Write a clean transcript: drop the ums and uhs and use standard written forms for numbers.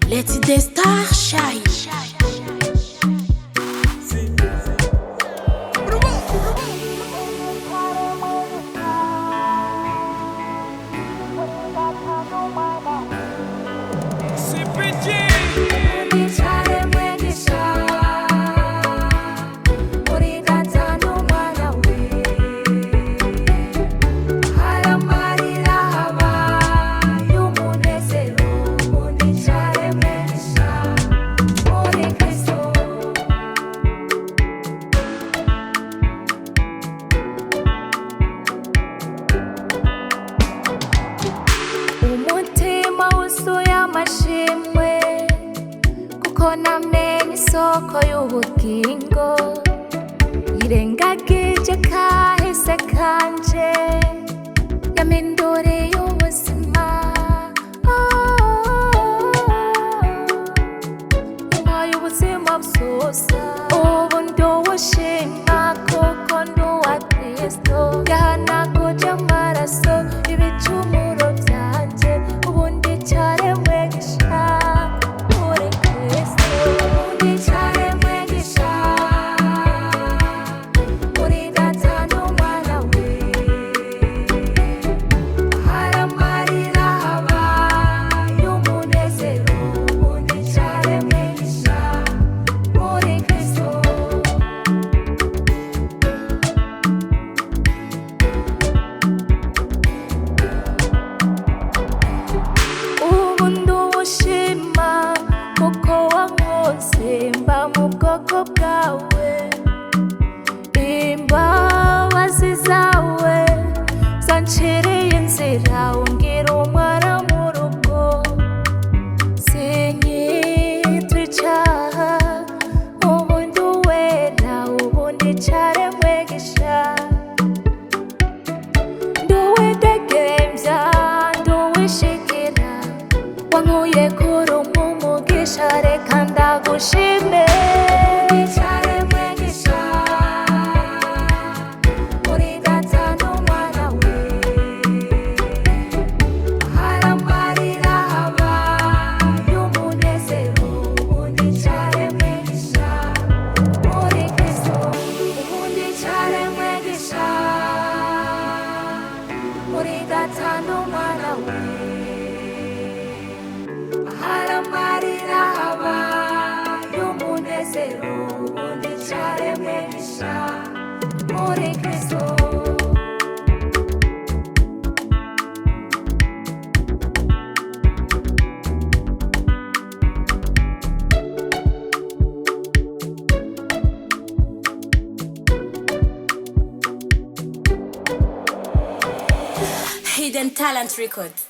Let the star shine. Icaremwe Gisha, uri gatanu mwana we. Haramarira habaye umunezero. Icaremwe Gisha, muri Kristo. Umutima wuzuye amashimwe, kuko namenye isoko y'ubugingo. Yirengagije kahise kanje, yampinduriye ubuzima. Yampaye ubuzima busosa, ubu nduwushima kuko ndi uwa Kristo. Yahanaguje amaraso ibicumuro byanje, ubu ndi icaremwe gisha muri Kristo. Ndi icaremwe gisha, uri gatanu mwana we. Haramarira habaye umunezero. Ndi icaremwe gisha muri Kristo. Ubu nduwushima kuko wankoze mba mu bwoko bwawe. Imbabazi zawe zanciriye inzira, ungira umwana mu rugo. Sinkitwa icaha, ubu ndi uwera, ubu ndi icaremwe gisha. Nduwidegembya, nduwishikira, wankuye kuri umugisha, reka ndagushime. Icaremwe gisha, uri gatanu mwana we. Haramarira habaye umunezero. Ubundi icaremwe gisha muri Kristo. Ubundi icaremwe gisha, uri gatanu mwana we. Haramarira habaye umunezero. Ubundi icaremwe gisha muri Kristo. Hidden Talent Records.